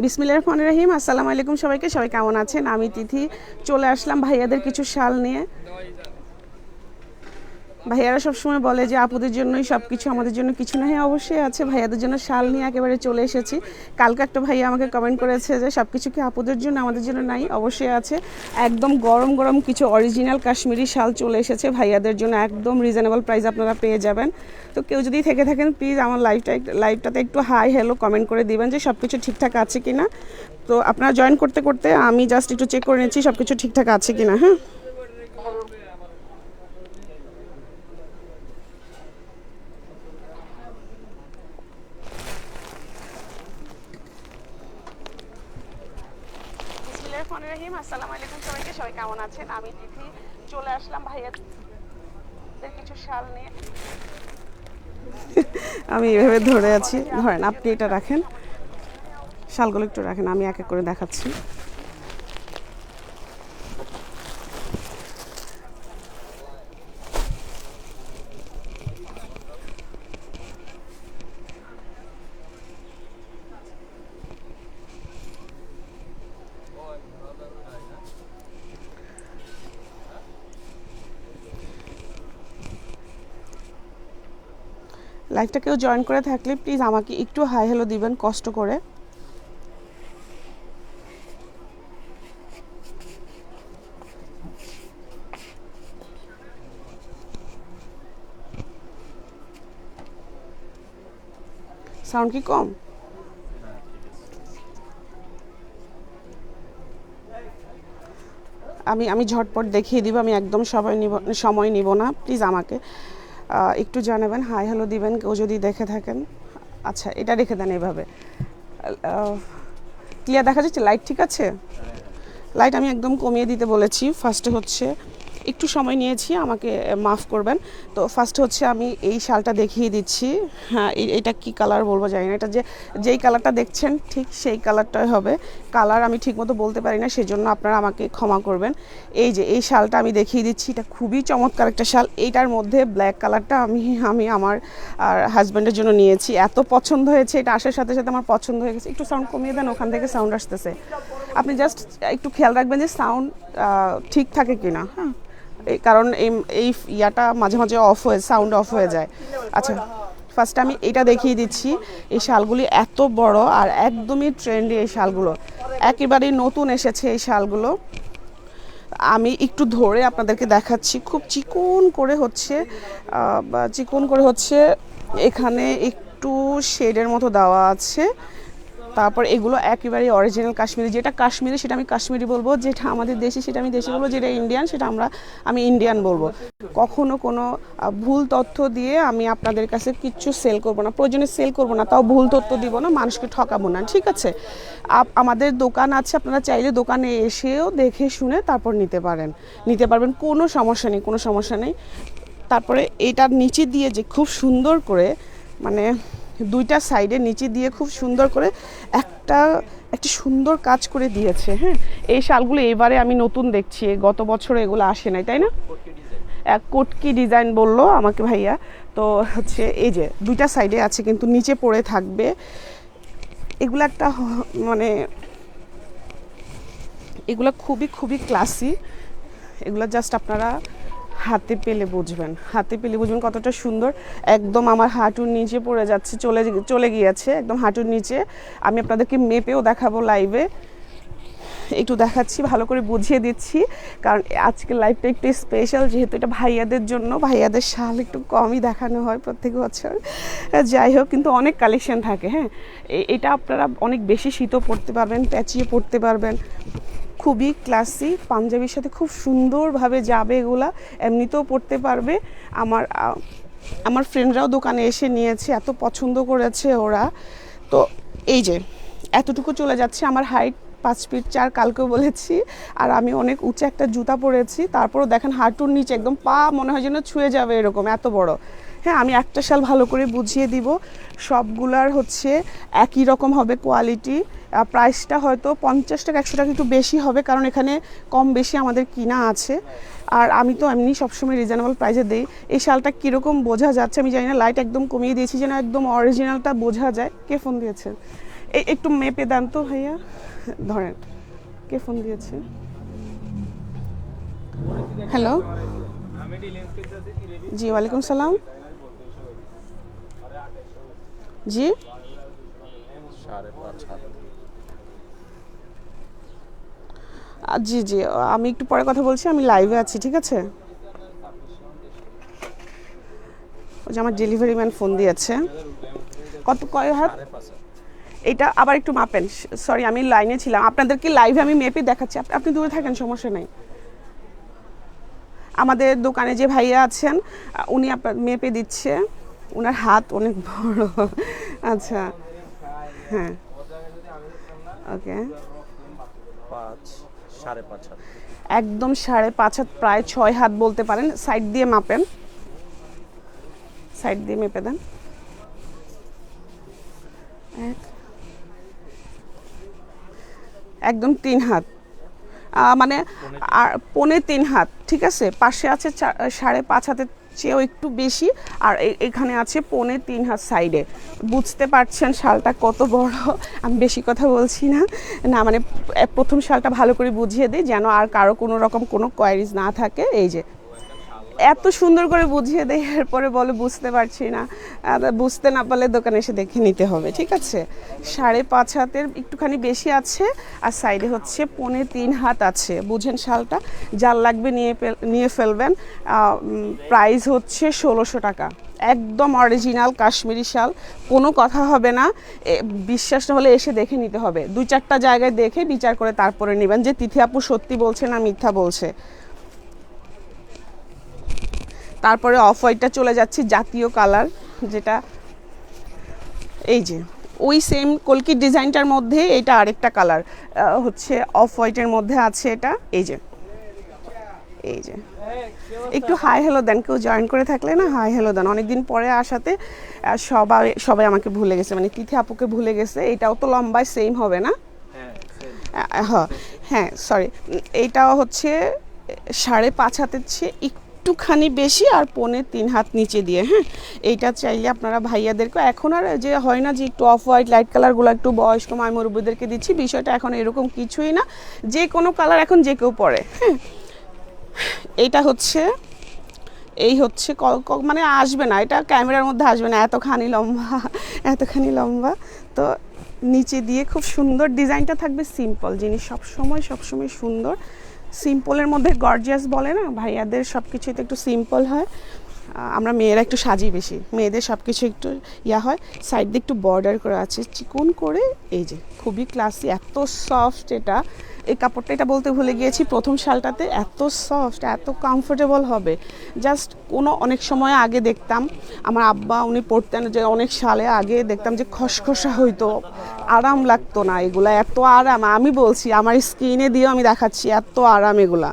বিসমিল্লাহির রহমানির রহিম। আসসালামু আলাইকুম সবাইকে। সবাই কেমন আছেন? আমি তিথি চলে আসলাম ভাইয়াদের কিছু শাল নিয়ে। ভাইয়ারা সবসময় বলে যে আপুদের জন্যই সব কিছু, আমাদের জন্য কিছু না। হ্যাঁ অবশ্যই আছে, ভাইয়াদের জন্য শাল নিয়ে একেবারে চলে এসেছি। কালকে একটা ভাইয়া আমাকে কমেন্ট করেছে যে সব কিছু কি আপুদের জন্য, আমাদের জন্য নাই? অবশ্যই আছে। একদম গরম গরম কিছু অরিজিনাল কাশ্মীরি শাল চলে এসেছে ভাইয়াদের জন্য, একদম রিজনেবল প্রাইস আপনারা পেয়ে যাবেন। তো কেউ যদি থেকে থাকেন প্লিজ আমার লাইভটাতে একটু হাই হ্যালো কমেন্ট করে দিবেন যে সব কিছু ঠিকঠাক আছে কি না। তো আপনারা জয়েন করতে করতে আমি জাস্ট একটু চেক করে নিচ্ছি সব কিছু ঠিকঠাক আছে কি না। হ্যাঁ, রহিম। আসসালামু আলাইকুম সবাইকে। সবাই কেমন আছেন? আমি তিথি চলে আসলাম ভাইয়াদের কিছু শাল নিয়ে। আমি এভাবে ধরে আছি, ধরেন আপনি এটা রাখেন, শালগুলো একটু রাখেন, আমি এক এক করে দেখাচ্ছি। লাইভটা কেউ জয়েন করে থাকলে প্লিজ আমাকে একটু হাই হ্যালো দিবেন কষ্ট করে। সাউন্ড কি কম? আমি ঝটপট দেখিয়ে দিব, আমি একদম সময় নিব না। প্লিজ আমাকে একটু জানাবেন, হাই হ্যালো দিবেন কেউ যদি দেখে থাকেন। আচ্ছা, এটা রেখে দেন এভাবে। ক্লিয়ার দেখা যাচ্ছে? লাইট ঠিক আছে? লাইট আমি একদম কমিয়ে দিতে বলেছি। ফার্স্টে হচ্ছে একটু সময় নিয়েছি, আমাকে মাফ করবেন। তো ফার্স্ট হচ্ছে আমি এই শালটা দেখিয়ে দিচ্ছি। হ্যাঁ, এটা কি কালার বলবো জানি না, এটা যেই কালারটা দেখছেন ঠিক সেই কালারটাই হবে। কালার আমি ঠিকমতো বলতে পারি না, সেজন্য আপনারা আমাকে ক্ষমা করবেন। এই যে এই শালটা আমি দেখিয়ে দিচ্ছি, এটা খুবই চমৎকার একটা শাল। এইটার মধ্যে ব্ল্যাক কালারটা আমি আমার হাজব্যান্ডের জন্য নিয়েছি, এত পছন্দ হয়েছে, এটা আসার সাথে সাথে আমার পছন্দ হয়ে গেছে। একটু সাউন্ড কমিয়ে দেন, ওখান থেকে সাউন্ড আসতেছে। আপনি জাস্ট একটু খেয়াল রাখবেন যে সাউন্ড ঠিক থাকে কিনা। হ্যাঁ, কারণ এই ইয়াটা মাঝে মাঝে সাউন্ড অফ হয়ে যায়। আচ্ছা, ফার্স্ট আমি এটা দেখিয়ে দিচ্ছি। এই শালগুলি এত বড় আর একদমই ট্রেন্ডি এই শালগুলো, একেবারেই নতুন এসেছে এই শালগুলো। আমি একটু ধরে আপনাদেরকে দেখাচ্ছি, খুব চিকন করে হচ্ছে এখানে একটু শেডের মতো দেওয়া আছে। তারপর এগুলো একেবারে অরিজিনাল কাশ্মীরি, যেটা কাশ্মীরি সেটা আমি কাশ্মীরি বলবো, যেটা আমাদের দেশি সেটা আমি দেশি বলবো, যেটা ইন্ডিয়ান সেটা আমি ইন্ডিয়ান বলবো। কখনো কোনো ভুল তথ্য দিয়ে আমি আপনাদের কাছে কিচ্ছু সেল করব না, প্রয়োজনে সেল করব না, তাও ভুল তথ্য দিব না, মানুষকে ঠকাবো না, ঠিক আছে? আমাদের দোকান আছে, আপনারা চাইলে দোকানে এসেও দেখে শুনে তারপর নিতে পারবেন, কোনো সমস্যা নেই। তারপরে এটার নিচে দিয়ে যে খুব সুন্দর করে, মানে দুইটা সাইডে নিচে দিয়ে খুব সুন্দর করে একটা সুন্দর কাজ করে দিয়েছে। হ্যাঁ, এই শালগুলো এবারে আমি নতুন দেখছি, গত বছর এগুলো আসে নাই, তাই না? কোটকি ডিজাইন বললো আমাকে ভাইয়া। তো হচ্ছে এই যে দুইটা সাইডে আছে কিন্তু নিচে পড়ে থাকবে। এগুলো একটা মানে এগুলো খুবই খুবই ক্লাসি। এগুলো জাস্ট আপনারা হাতে পেলে বুঝবেন কতটা সুন্দর। একদম আমার হাঁটুর নিচে পড়ে যাচ্ছে, চলে গিয়েছে একদম হাঁটুর নিচে। আমি আপনাদেরকে মেপেও দেখাবো লাইভে, একটু দেখাচ্ছি, ভালো করে বুঝিয়ে দিচ্ছি, কারণ আজকে লাইভটা একটু স্পেশাল, যেহেতু এটা ভাইয়াদের জন্য। ভাইয়াদের শাল একটু কমই দেখানো হয় প্রত্যেক বছর, যাই হোক, কিন্তু অনেক কালেকশন থাকে। হ্যাঁ, এটা আপনারা অনেক বেশি শীতও পরতে পারবেন, প্যাচিয়ে পরতে পারবেন, খুবই ক্লাসি, পাঞ্জাবির সাথে খুব সুন্দরভাবে যাবে এগুলা, এমনিতেও পরতে পারবে। আমার ফ্রেন্ডরাও দোকানে এসে নিয়েছে, এত পছন্দ করেছে ওরা। তো এই যে এতটুকু চলে যাচ্ছে, আমার হাইট 5 ফিট 4, কালকেও বলেছি। আর আমি অনেক উঁচু একটা জুতা পরেছি, তারপরও দেখেন হাঁটুর নিচে একদম পা মনে হয় যেন ছুঁয়ে যাবে, এরকম এত বড়। হ্যাঁ, আমি একটা শাল ভালো করে বুঝিয়ে দিব, সবগুলার হচ্ছে একই রকম হবে কোয়ালিটি। প্রাইসটা হয়তো 50 টাকা 100 টাকা একটু বেশি হবে, কারণ এখানে কম বেশি আমাদের কিনা আছে। আর আমি তো এমনি সবসময় রিজনেবল প্রাইসে দিই। এই শালটা কীরকম বোঝা যাচ্ছে আমি জানি না, লাইট একদম কমিয়ে দিয়েছি যেন একদম অরিজিনালটা বোঝা যায়। কে ফোন দিয়েছে? একটু মেপে দেন তো ভাইয়া, ধরেন। কে ফোন দিয়েছে? হ্যালো, জি ওয়ালাইকুম সালাম। জি জি জি, আমি একটু পরে কথা বলছি, আমি লাইভে আছি, ঠিক আছে? ওই যে আমার ডেলিভারি ম্যান ফোন দিয়েছে। কয় হাত? এটা আবার একটু মাপেন। সরি, আমি লাইনে ছিলাম, আপনাদেরকে লাইভে আমি মেপে দেখাচ্ছি, আপনি দূরে থাকেন, সমস্যা নেই। আমাদের দোকানে যে ভাইয়া আছেন উনি আপনার মেপে দিচ্ছে, ওনার হাত অনেক বড়। আচ্ছা, হ্যাঁ, ওকে। 5.5 হাত, একদম 5.5 হাত, প্রায় 6 হাত বলতে পারেন। সাইড দিয়ে মাপেন, সাইড দিয়ে মেপে দেন। একদম 3 হাত, মানে আর 3.25 হাত, ঠিক আছে। পাশে আছে 5.5 হাতের চেয়েও একটু বেশি, আর এখানে আছে 3.25 হাত সাইডে। বুঝতে পারছেন শালটা কত বড়? আমি বেশি কথা বলছি না, না মানে প্রথম শালটা ভালো করে বুঝিয়ে দিই যেন আর কারো কোনো রকম কোনো কোয়ারিজ না থাকে। এই যে এত সুন্দর করে বুঝিয়ে দেয়, এরপরে বলে বুঝতে পারছি না। বুঝতে না পারলে দোকানে এসে দেখে নিতে হবে, ঠিক আছে। 5.5 হাতের একটুখানি বেশি আছে, আর সাইডে হচ্ছে 3.25 হাত আছে। বুঝেন শালটা, যার লাগবে নিয়ে ফেলবেন। প্রাইস হচ্ছে 1600 টাকা, একদম অরিজিনাল কাশ্মীরি শাল, কোনো কথা হবে না। বিশ্বাস না হলে এসে দেখে নিতে হবে, 2-4টা জায়গায় দেখে বিচার করে তারপরে নেবেন যে তিথি আপু সত্যি বলছে না মিথ্যা বলছে। তারপরে অফ হোয়াইটটা চলে যাচ্ছি, জাতীয় কালার যেটা, এই যে ওই সেম কলকি ডিজাইনটার মধ্যে এটা আরেকটা কালার হচ্ছে অফ হোয়াইটের মধ্যে আছে এটা। এই যে একটু হাই হ্যালো দেন, কেউ জয়েন করে থাকলে না হাই হ্যালো দেন। অনেকদিন পরে আসাতে সবাই আমাকে ভুলে গেছে, মানে তিথি আপুকে ভুলে গেছে। এটাও তো লম্বায় সেম হবে না? হ্যাঁ সরি, এইটাও হচ্ছে 5.5 হাতের চেয়ে একটুখানি বেশি, আর 3.25 হাত নিচে দিয়ে। হ্যাঁ, এইটা চাইলে আপনারা ভাইয়াদেরকে, এখন আর যে হয় না যে একটু অফ হোয়াইট লাইট কালারগুলো একটু বয়স্ক মাইমুরব্বীদেরকে দিচ্ছি, বিষয়টা এখন এরকম কিছুই না, যে কোনো কালার এখন যে কেউ পরে। হ্যাঁ, এইটা হচ্ছে মানে আসবে না, এটা ক্যামেরার মধ্যে আসবে না, এতখানি লম্বা। তো নিচে দিয়ে খুব সুন্দর ডিজাইনটা থাকবে, সিম্পল জিনিস সবসময় সুন্দর। সিম্পলের মধ্যে গর্জিয়াস বলে না, ভাইয়াদের সব কিছুতে একটু সিম্পল হয়, আমরা মেয়েরা একটু সাজি বেশি, মেয়েদের সব কিছু একটু হয়। সাইড দিয়ে একটু বর্ডার করা আছে চিকন করে। এই যে খুবই ক্লাসি, এত সফট এটা, এই কাপড়টা এটা বলতে ভুলে গিয়েছি, প্রথম শালটাতে এত সফট, এত কমফোর্টেবল হবে। জাস্ট অনেক সময় আগে দেখতাম আমার আব্বা উনি পরতেন, যে অনেক সালে আগে দেখতাম যে খসখসা হইতো, আরাম লাগতো না এগুলা, এত আরাম, আমি বলছি আমার স্কিনে দিয়েও আমি দেখাচ্ছি এত আরাম এগুলা।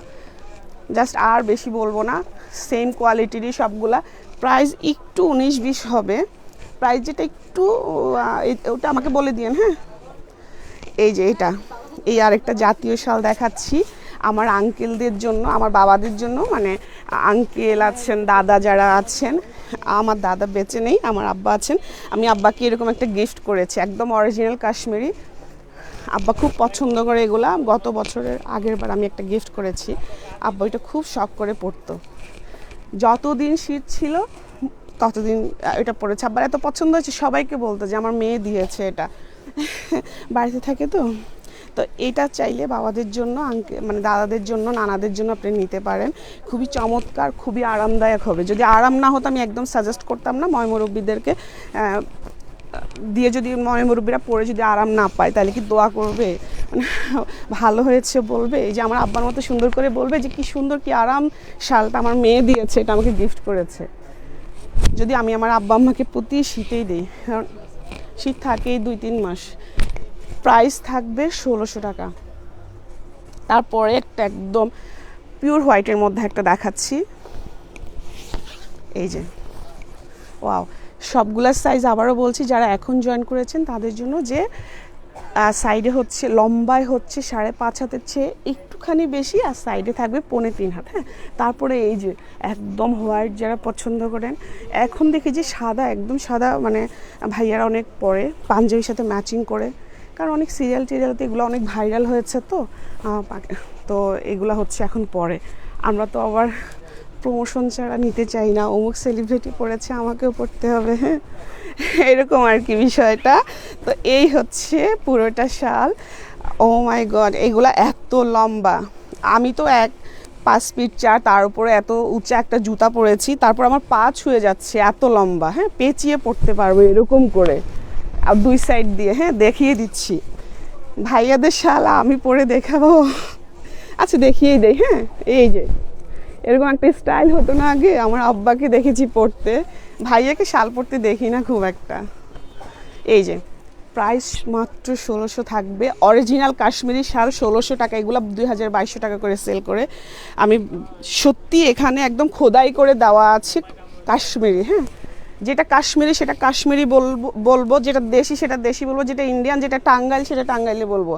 জাস্ট আর বেশি বলবো না, সেম কোয়ালিটিরই সবগুলা। প্রাইস একটু 19-20 হবে, প্রাইস যেটা একটু ওটা আমাকে বলে দিন। হ্যাঁ, এই যে এই আরেকটা জাতীয় শাল দেখাচ্ছি আমার আঙ্কেলদের জন্য, আমার বাবাদের জন্য, মানে আঙ্কেল আছেন, দাদা যারা আছেন। আমার দাদা বেঁচে নেই, আমার আব্বা আছেন। আমি আব্বাকে এরকম একটা গিফট করেছি, একদম অরিজিনাল কাশ্মীরি। আব্বা খুব পছন্দ করে এগুলা, গত বছরের আগের বার আমি একটা গিফট করেছি, আব্বা এটা খুব শখ করে পরতো, যতদিন শীত ছিল ততদিন এটা পরেছে। আব্বার এত পছন্দ হয়েছে, সবাইকে বলতো যে আমার মেয়ে দিয়েছে এটা, বাড়িতে থাকে তো। তো এটা চাইলে বাবাদের জন্য, মানে দাদাদের জন্য, নানাদের জন্য আপনি নিতে পারেন, খুবই চমৎকার, খুবই আরামদায়ক হবে। যদি আরাম না হতো আমি একদম সাজেস্ট করতাম না, ময়মুরব্বীদেরকে দিয়ে যদি ময়মুরব্বীরা পরে যদি আরাম না পায় তাহলে কি দোয়া করবে, মানে ভালো হয়েছে বলবে? এই যে আমার আব্বার মতো সুন্দর করে বলবে যে কি সুন্দর, কি আরাম শালটা আমার মেয়ে দিয়েছে, এটা আমাকে গিফট করেছে। যদি আমি আমার আব্বা আম্মাকে প্রতি শীতেই দিই, কারণ শীত থাকেই 2-3 মাস। প্রাইস থাকবে 1600 টাকা। তারপরে একটা একদম পিওর হোয়াইটের মধ্যে একটা দেখাচ্ছি, এই যে ওয়াও, সবগুলার সাইজ আবারও বলছি, যারা এখন জয়েন করেছেন তাদের জন্য, যে সাইডে হচ্ছে লম্বায় হচ্ছে 5.5 হাতের চেয়ে একটুখানি বেশি, আর সাইডে থাকবে 3.25 হাত। হ্যাঁ, তারপরে এই যে একদম হোয়াইট যারা পছন্দ করেন, এখন দেখি যে সাদা, একদম সাদা, মানে ভাইয়ারা অনেক পরে পাঞ্জাবির সাথে ম্যাচিং করে, কারণ অনেক সিরিয়াল টিরিয়ালতে এগুলো অনেক ভাইরাল হয়েছে, তো এগুলো হচ্ছে এখন পরে। আমরা তো আবার প্রমোশন ছাড়া নিতে চাই না, অমুক সেলিব্রিটি পড়েছে আমাকেও পড়তে হবে, হ্যাঁ, এরকম আর কি বিষয়টা। তো এই হচ্ছে পুরোটা শাল। ও মাই গড, এগুলা এত লম্বা, আমি তো 5 ফিট 4, তার উপরে এত উঁচা একটা জুতা পরেছি, তারপর আমার পা ছুঁয়ে যাচ্ছে, এত লম্বা, হ্যাঁ, পেঁচিয়ে পড়তে পারবো এরকম করে, আর 2 সাইড দিয়ে, হ্যাঁ, দেখিয়ে দিচ্ছি। ভাইয়াদের শাল আমি পরে দেখাবো, আচ্ছা দেখিয়েই দেই, হ্যাঁ। এই যে এরকম একটা স্টাইল হতো না আগে, আমার আব্বাকে দেখেছি পরতে, ভাইয়াকে শাল পরতে দেখি না খুব একটা। এই যে প্রাইস মাত্র 1600 থাকবে, অরিজিনাল কাশ্মীরি শাল 1600 টাকা, এগুলো 2200 টাকা করে সেল করে। আমি সত্যি এখানে একদম খোদাই করে দেওয়া আছে কাশ্মীরি, হ্যাঁ, যেটা কাশ্মীরি সেটা কাশ্মীরি বলবো, যেটা দেশি সেটা দেশি বলবো, যেটা ইন্ডিয়ান, যেটা টাঙ্গাইল সেটা টাঙ্গাইলে বলবো।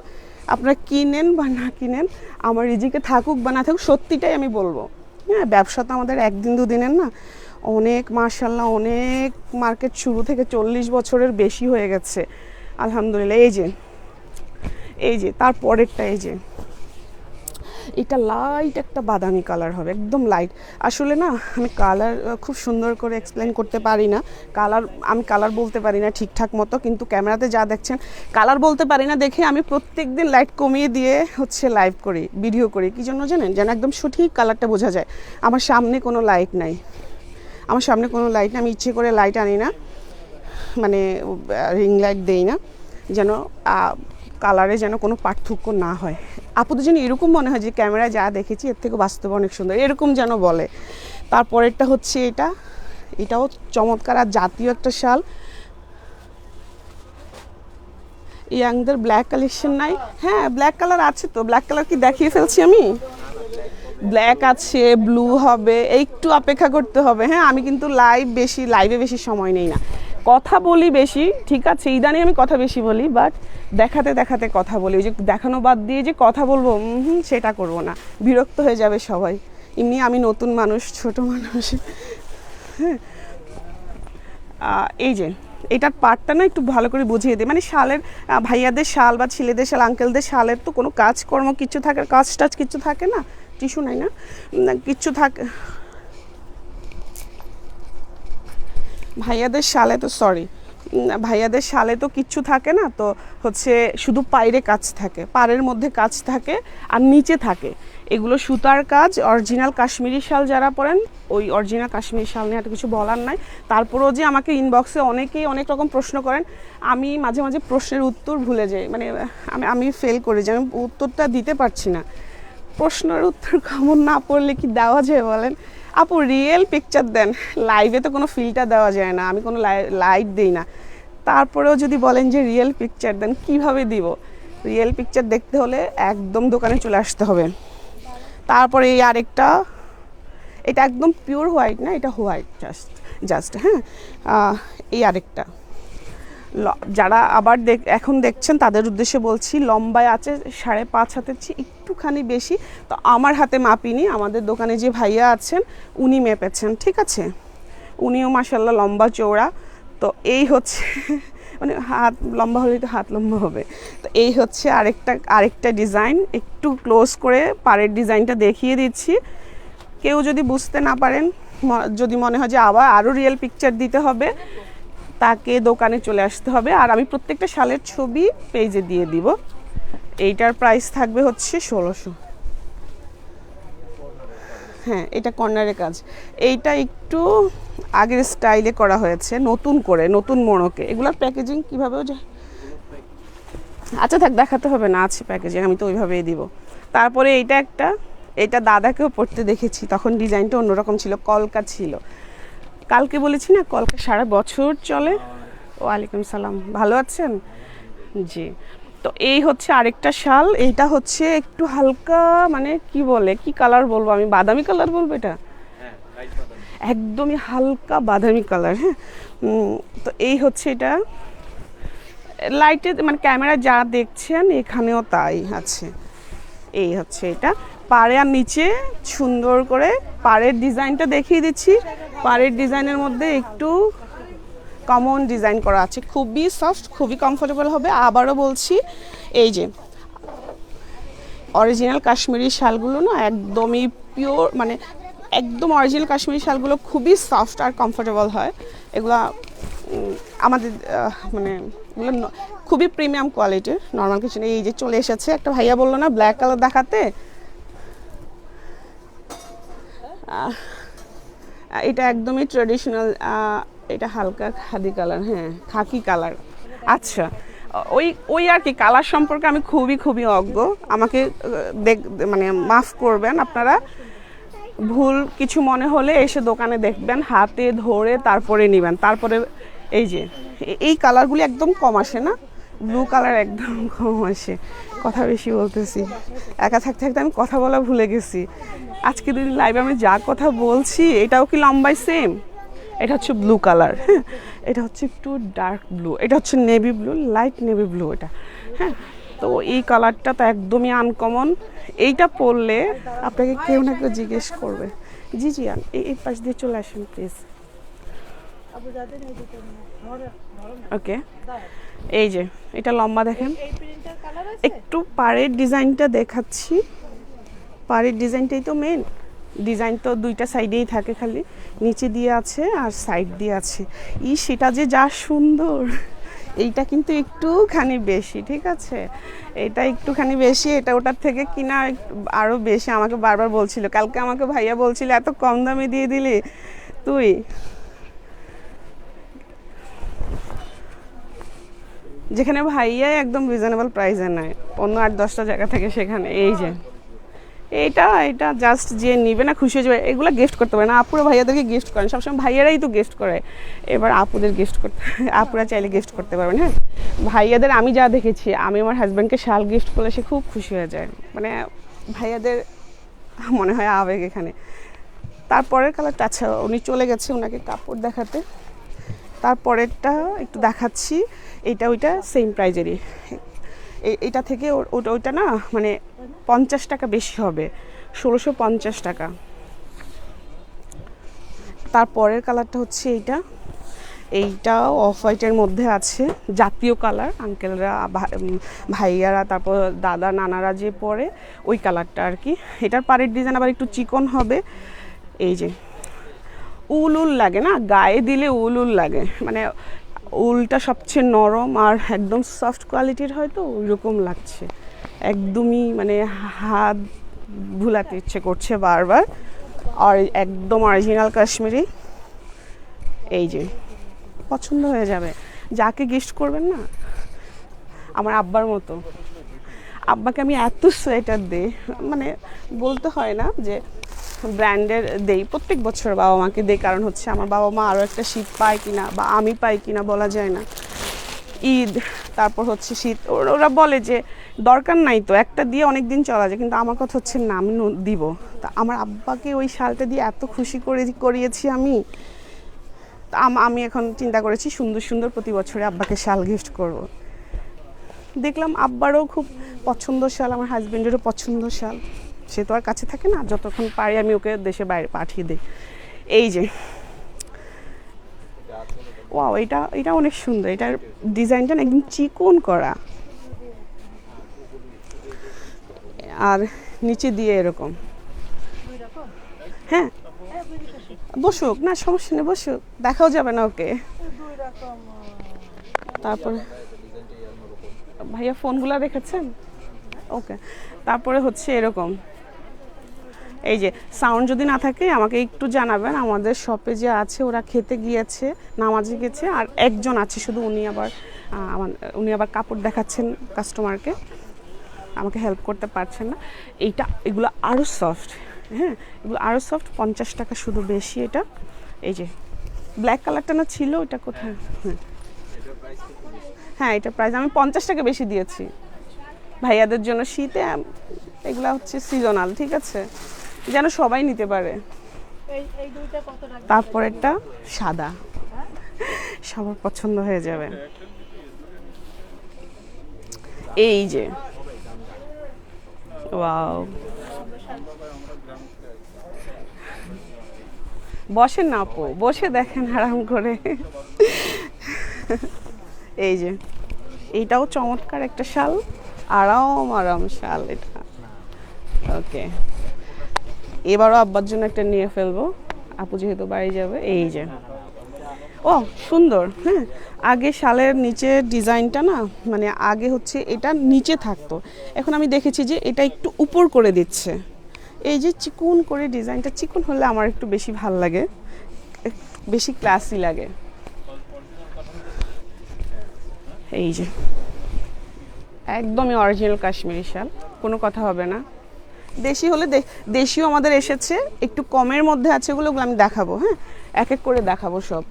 আপনারা কিনেন বা না কিনেন, আমার রিজিকে থাকুক বা না থাকুক, সত্যিটাই আমি বলবো। হ্যাঁ, ব্যবসা তো আমাদের একদিন দুদিনের না, অনেক, মাশাল্লাহ, অনেক মার্কেট শুরু থেকে 40 বছরের বেশি হয়ে গেছে আলহামদুলিল্লাহ। এই যে তারপরেরটা, এই যে এটা লাইট একটা বাদামি কালার হবে, একদম লাইট। আসলে না আমি কালার খুব সুন্দর করে এক্সপ্লেন করতে পারি না, আমি কালার বলতে পারি না ঠিকঠাক মতো, কিন্তু ক্যামেরাতে যা দেখছেন কালার বলতে পারি না দেখে আমি প্রত্যেক দিন লাইট কমিয়ে দিয়ে হচ্ছে লাইভ করি, ভিডিও করি। কী জন্য জানেন? যেন একদম সঠিক কালারটা বোঝা যায়। আমার সামনে কোনো লাইট নাই, আমি ইচ্ছে করে লাইট আনি না, মানে রিং লাইট দেই না, যেন কালারে যেন কোনো পার্থক্য না হয়। আপুদের যেন এরকম মনে হয় যে ক্যামেরায় যা দেখেছি এর থেকে বাস্তবে অনেক সুন্দর, এরকম যেন বলে। তারপরেরটা হচ্ছে এটাও চমৎকার আর জাতীয় একটা শাল। ইয়াংদের ব্ল্যাক কালেকশন নাই? হ্যাঁ, ব্ল্যাক কালার আছে তো। ব্ল্যাক কালার কি দেখিয়ে ফেলছি আমি? ব্ল্যাক আছে, ব্লু হবে, একটু অপেক্ষা করতে হবে। হ্যাঁ, আমি কিন্তু লাইভে বেশি সময় নেই না, কথা বলি বেশি, ঠিক আছে, ইদানি আমি কথা বেশি বলি, বাট দেখাতে কথা বলি। ওই যে দেখানো বাদ দিয়ে যে কথা বলবো, সেটা করব না, বিরক্ত হয়ে যাবে সবাই। এমনি আমি নতুন মানুষ, ছোট মানুষ, হ্যাঁ। এই যে এটার পার্টটা না একটু ভালো করে বুঝিয়ে দিই, মানে শালের, ভাইয়াদের শাল বা ছেলেদের শাল, আঙ্কেলদের শালের তো কোনো কাজকর্ম কিছু থাকে, কাজ টাজ কিছু থাকে না, টিস্যু নাই না, কিচ্ছু থাকে ভাইয়াদের শালে তো কিচ্ছু থাকে না, তো হচ্ছে শুধু পায়ের কাজ থাকে, পাড়ের মধ্যে কাজ থাকে আর নিচে থাকে। এগুলো সুতার কাজ, অরিজিনাল কাশ্মীরি শাল যারা পরেন, ওই অরিজিনাল কাশ্মীরি শাল নিয়ে এত কিছু বলার নাই। তারপরেও যে আমাকে ইনবক্সে অনেকেই অনেক রকম প্রশ্ন করেন, আমি মাঝে মাঝে প্রশ্নের উত্তর ভুলে যাই, মানে আমি ফেল করি যে আমি উত্তরটা দিতে পারছি না। প্রশ্নের উত্তর কেমন না পড়লে কি দেওয়া যায় বলেন? আপু রিয়েল পিকচার দেন, লাইভে তো কোনো ফিল্টার দেওয়া যায় না, আমি কোনো লাইট দিই না। তারপরেও যদি বলেন যে রিয়েল পিকচার দেন, কিভাবে দিব? রিয়েল পিকচার দেখতে হলে একদম দোকানে চলে আসতে হবে। তারপরে এই আরেকটা, এটা একদম পিওর হোয়াইট না, এটা হোয়াইট জাস্ট, হ্যাঁ। এই আরেকটা, যারা আবার এখন দেখছেন তাদের উদ্দেশ্যে বলছি, লম্বায় আছে 5.5 হাতের চেয়ে একটুখানি বেশি। তো আমার হাতে মাপিনি, আমাদের দোকানে যে ভাইয়া আছেন উনি মেপেছেন, ঠিক আছে, উনিও মাশাল্লাহ লম্বা চওড়া। তো এই হচ্ছে মানে হাত লম্বা হলেই তো হাত লম্বা হবে। তো এই হচ্ছে আরেকটা ডিজাইন, একটু ক্লোজ করে পাড়ের ডিজাইনটা দেখিয়ে দিচ্ছি। কেউ যদি বুঝতে না পারেন, যদি মনে হয় যে আরও রিয়েল পিকচার দিতে হবে, তাকে দোকানে চলে আসতে হবে। আর আমি প্রত্যেকটা শালের ছবি পেজে দিয়ে দিব। এইটার প্রাইস থাকবে হচ্ছে 1600। হ্যাঁ, এটা কর্নারের কাজ, এইটা একটু আগের স্টাইলে করা হয়েছে, নতুন করে, নতুন মোড়কে। এগুলোর প্যাকেজিং কীভাবেও যে, আচ্ছা থাক, দেখাতে হবে না, আছে প্যাকেজিং, আমি তো ওইভাবেই দিব। তারপরে এটা দাদাকেও পড়তে দেখেছি, তখন ডিজাইনটা অন্যরকম ছিল, কলকা ছিল। কালকে বলেছি না কলকা সারা বছর চলে। ওয়ালাইকুম সালাম, ভালো আছেন? জি। তো এই হচ্ছে আরেকটা শাল, এইটা হচ্ছে একটু হালকা, মানে কি কালার বলবো আমি, বাদামি কালার বলবো, এটা একদমই হালকা বাদামি কালার, হ্যাঁ। তো এই হচ্ছে এটা লাইটে, মানে ক্যামেরা যা দেখছেন এখানেও তাই আছে। এই হচ্ছে এটা পাড়ে আর নিচে সুন্দর করে পাড়ের ডিজাইনটা দেখিয়ে দিচ্ছি। পাড়ের ডিজাইনের মধ্যে একটু কমন ডিজাইন করা আছে, খুবই সফট, খুবই কমফোর্টেবল হবে। আবারও বলছি, এই যে অরিজিনাল কাশ্মীরি শালগুলো না একদমই পিওর, মানে একদম অরিজিনাল কাশ্মীরি শালগুলো খুবই সফট আর কমফোর্টেবল হয়। এগুলা আমাদের মানে এগুলো খুবই প্রিমিয়াম কোয়ালিটির, নর্মাল কিছু নেই। এই যে চলে এসেছে একটা ভাইয়া বললো না ব্ল্যাক কালার দেখাতে, এটা একদমই ট্রেডিশনাল, এটা হালকা খাদি কালার, হ্যাঁ খাকি কালার। আচ্ছা, ওই ওই আর কি কালার সম্পর্কে আমি খুবই অজ্ঞ, আমাকে মানে মাফ করবেন আপনারা। ভুল কিছু মনে হলে এসে দোকানে দেখবেন, হাতে ধরে তারপরে নেবেন। তারপরে এই যে এই কালারগুলি একদম কম আসে না, ব্লু কালার একদম কম আসে। কথা বেশি বলতেছি, একা থাকতে থাকতে আমি কথা বলা ভুলে গেছি। আজকে দিন লাইভে আমি যা কথা বলছি এটাও কি লম্বাই সেম। এটা হচ্ছে ব্লু কালার, হ্যাঁ এটা হচ্ছে একটু ডার্ক ব্লু, এটা হচ্ছে navy blue, light navy blue এটা, হ্যাঁ। তো এই কালারটা তো একদমই আনকমন, এইটা পরলে আপনাকে কেউ না কেউ জিজ্ঞেস করবে। জি জি এই পাশ দিয়ে চলে আসেন প্লিজ। ওকে, এই যে এটা লম্বা দেখেন, একটু পাড়ের ডিজাইনটা দেখাচ্ছি। পাড়ের ডিজাইনটাই তো মেন ডিজাইন, তো দুইটা সাইডেই থাকে, খালি নিচে দিয়ে আছে আর সাইড দিয়ে আছে। সেটা যে যা সুন্দর, এইটা কিন্তু একটুখানি বেশি, ঠিক আছে, এটা একটুখানি বেশি, এটা ওটার থেকে কিনা আরও বেশি। আমাকে বারবার বলছিল, কালকে আমাকে ভাইয়া বলছিল এত কম দামে দিয়ে দিলি তুই। যেখানে ভাইয়া একদম রিজনেবল প্রাইসে নেয় অন্য 8-10টা জায়গা থেকে, সেখানে এই যে এটা জাস্ট যে নিবে না খুশি হয়ে যাবে। এগুলো গিফট করতে পারে না, আপুরা ভাইয়াদেরকে গিফট করেন সবসময়, ভাইয়ারাই তো গিফট করে, এবার আপুদের গিফট করতে, আপুরা চাইলে গিফট করতে পারবেন। হ্যাঁ, ভাইয়াদের আমি যা দেখেছি, আমি আমার হাজব্যান্ডকে শাল গিফট করলে সে খুব খুশি হয়ে যায়, মানে ভাইয়াদের মনে হয় আবেগ এখানে। তারপরের কালারটা, আচ্ছা উনি চলে গেছে ওনাকে কাপড় দেখাতে, তারপরেরটা একটু দেখাচ্ছি। এইটা ওইটা সেম প্রাইজেরই, এইটা থেকে ওইটা না মানে 50 টাকা বেশি হবে, 1650 টাকা। তারপরের কালারটা হচ্ছে এইটা অফ হোয়াইটের মধ্যে আছে, জাতীয় কালার, আঙ্কেলরা ভাইয়ারা তারপর দাদা নানারা যে পরে ওই কালারটা আর কি। এটার পাড়ের ডিজাইন আবার একটু চিকন হবে, এই যে উল লাগে না গায়ে দিলে, উল লাগে, মানে উলটা সবচেয়ে নরম আর একদম সফট কোয়ালিটির হয়, তো ওইরকম লাগছে একদমই, মানে হাত ভুলাতে ইচ্ছে করছে বারবার। আর একদম অরিজিনাল কাশ্মীরি, এই যে পছন্দ হয়ে যাবে যাকে গিফট করবেন না। আমার আব্বার মতো, আব্বাকে আমি এত সোয়েটার দিই, মানে বলতে হয় না যে ব্র্যান্ডের দেই, প্রত্যেক বছর বাবা মাকে দেই, কারণ হচ্ছে আমার বাবা মা আরও একটা শীত পায় কিনা বা আমি পাই কিনা বলা যায় না। ঈদ, তারপর হচ্ছে শীত, ওরা বলে যে দরকার নাই তো, একটা দিয়ে অনেক দিন চলা যায়, কিন্তু আমার কথা হচ্ছে না, আমি দিব। তা আমার আব্বাকে ওই শালটা দিয়ে এত খুশি করিয়েছি আমি, তা আমি এখন চিন্তা করেছি সুন্দর সুন্দর প্রতি বছরে আব্বাকে শাল গিফট করব। দেখলাম আব্বারও খুব পছন্দ শাল, আমার হাজব্যান্ডেরও পছন্দ শাল, সে তো আর কাছে থাকে না, যতক্ষণ পারি আমি ওকে দেশে বাইরে পাঠিয়ে দিই। এই যে ওয়াও, এটা অনেক সুন্দর, এটার ডিজাইনটা একদম চিকন করা, আর নিচে দিয়ে এরকম। হ্যাঁ বসুক না, সমস্যা নেই, বসুক, দেখাও যাবে না ওকে। তারপরে ভাইয়া ফোনগুলো রেখেছেন, ওকে। তারপরে হচ্ছে এরকম, এই যে সাউন্ড যদি না থাকে আমাকে একটু জানাবেন, আমাদের শপে যে আছে ওরা খেতে গিয়েছে, নামাজে গেছে, আর একজন আছে শুধু, উনি আবার কাপড় দেখাচ্ছেন কাস্টমারকে, আমাকে হেল্প করতে পারছেন না। এগুলো আরও সফট, হ্যাঁ এগুলো আরও সফট, 50 টাকা শুধু বেশি এটা। এই যে ব্ল্যাক কালারটা না ছিল, ওটা কোথায়, হ্যাঁ এটা প্রাইস আমি 50 টাকা বেশি দিয়েছি ভাইয়াদের জন্য, শীতে এগুলা হচ্ছে সিজনাল, ঠিক আছে, যেন সবাই নিতে পারে। তারপরেরটা সাদা, সবার পছন্দ হয়ে যাবে। এই যে ওয়াও, বসেন না আপু, বসে দেখেন আরাম করে। এই যে এইটাও চমৎকার একটা শাল, আরাম আরাম শাল এটা। ওকে, এবারও আব্বার জন্য একটা নিয়ে ফেলবো, আপু যেহেতু বাড়ি যাবে। এই যে, ও সুন্দর। হ্যাঁ, আগে শালের নিচে ডিজাইনটা না, মানে আগে হচ্ছে এটা নিচে থাকতো, এখন আমি দেখেছি যে এটা একটু উপর করে দিচ্ছে। এই যে চিকন করে ডিজাইনটা, চিকন হলে আমার একটু বেশি ভাল লাগে, বেশি ক্লাসি লাগে। এই যে একদমই অরিজিনাল কাশ্মীরি শাল, কোনো কথা হবে না। দেশি হলে দেশিও আমাদের এসেছে, একটু কমের মধ্যে আছে, ওগুলো আমি দেখাবো। হ্যাঁ, এক এক করে দেখাবো সব।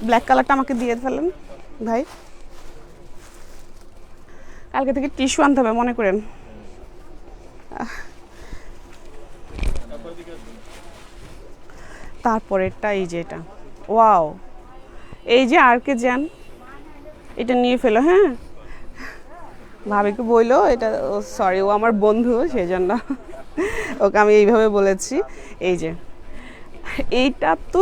ব্ল্যাক কালারটা আমাকে দিয়ে ফেলেন ভাই, কালকে থেকে টিস্যু আনতে হবে মনে করেন। তারপরেরটা এই যে এটা, ওয়াও, এই যে আর কে যান, এটা নিয়ে ফেলো। হ্যাঁ, ভাবিকে বইলো এটা, সরি ও আমার বন্ধু সেই জন্য ওকে আমি এইভাবে বলেছি। এই যে এইটা তো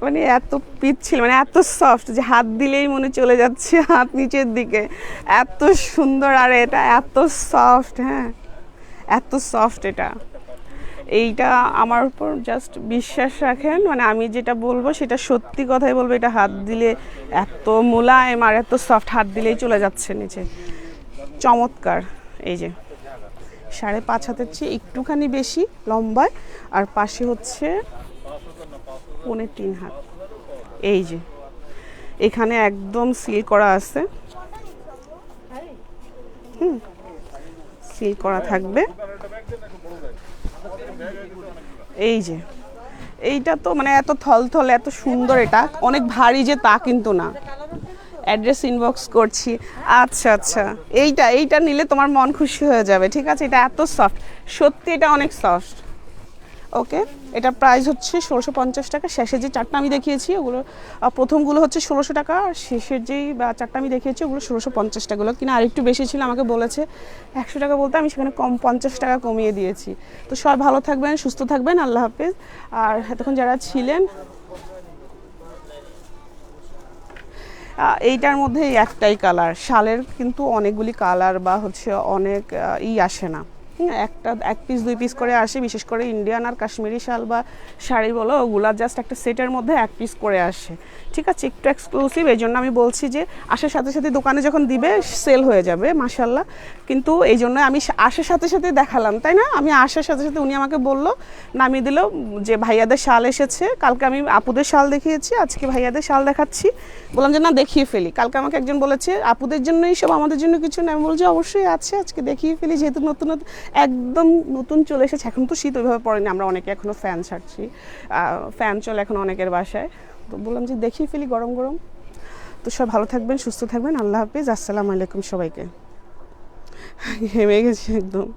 মানে এত পিচ্ছিল, মানে এত সফট যে হাত দিলেই মনে চলে যাচ্ছে হাত নিচের দিকে, এত সুন্দর। আর এটা এত সফট, হ্যাঁ এত সফট এটা। এইটা আমার উপর জাস্ট বিশ্বাস রাখেন, মানে আমি যেটা বলবো সেটা সত্যি কথাই বলবো। এটা হাত দিলে এত মোলায়েম আর এত সফট, হাত দিলেই চলে যাচ্ছে নিচে, চমৎকার। এই যে 5.5 হাতের চেয়ে একটুখানি বেশি লম্বায়, আর পাশে হচ্ছে 3.25 হাত। এই যে এখানে একদম সিল করা আছে, সিল করা থাকবে। এই যে এইটা তো মানে এত থলথল, এত সুন্দর, এটা অনেক ভারী যে তা কিন্তু না। অ্যাড্রেস ইনবক্স করছি। আচ্ছা আচ্ছা, এইটা নিলে তোমার মন খুশি হয়ে যাবে। ঠিক আছে, এটা এত সফট, সত্যি এটা অনেক সফট। ওকে, এটা প্রাইস হচ্ছে 1650 টাকা। শেষে যে চারটা আমি দেখিয়েছি ওগুলো, প্রথমগুলো হচ্ছে 1600 টাকা, আর শেষের যেই চারটা আমি দেখিয়েছি ওগুলো 1650 টাকাগুলো কিনা আরেকটু বেশি ছিল, আমাকে বলেছে 100 টাকা বলতে, আমি সেখানে 50 টাকা কমিয়ে দিয়েছি। তো সবাই ভালো থাকবেন, সুস্থ থাকবেন, আল্লাহ হাফেজ। আর এতক্ষণ যারা ছিলেন, এইটার মধ্যে একটাই কালার, শালের কিন্তু অনেকগুলি কালার বা হচ্ছে অনেক আসে না। একটা 1 পিস 2 পিস করে আসে, বিশেষ করে ইন্ডিয়ান আর কাশ্মীরি শাল বা শাড়ি বলো, ওগুলা জাস্ট একটা সেটের মধ্যে 1 পিস করে আসে। ঠিক আছে, একটু এক্সক্লুসিভ, এই জন্য আমি বলছি যে আসার সাথে সাথে দোকানে যখন দিবে সেল হয়ে যাবে মাশাল্লাহ। কিন্তু এই জন্য আমি আসার সাথে সাথে দেখালাম, তাই না? আমি আসার সাথে সাথে উনি আমাকে বললো, নামিয়ে দিল যে ভাইয়াদের শাল এসেছে। কালকে আমি আপুদের শাল দেখিয়েছি, আজকে ভাইয়াদের শাল দেখাচ্ছি। বললাম যে না, দেখিয়ে ফেলি। কালকে আমাকে একজন বলেছে আপুদের জন্যই সব, আমাদের জন্য কিছু না। আমি বলছি অবশ্যই আছে, আজকে দেখিয়ে ফেলি, যেহেতু নতুন একদম নতুন চলে এসেছে। এখন তো শীত ওইভাবে পড়েনি, আমরা অনেকে এখনও ফ্যান ছাড়ছি, ফ্যান চলে এখন অনেকের বাসায়। তো বললাম যে দেখিয়ে ফেলি গরম গরম। তো সব ভালো থাকবেন, সুস্থ থাকবেন, আল্লাহ হাফিজ, আসসালামু আলাইকুম সবাইকে। ঘেমে গেছি একদম।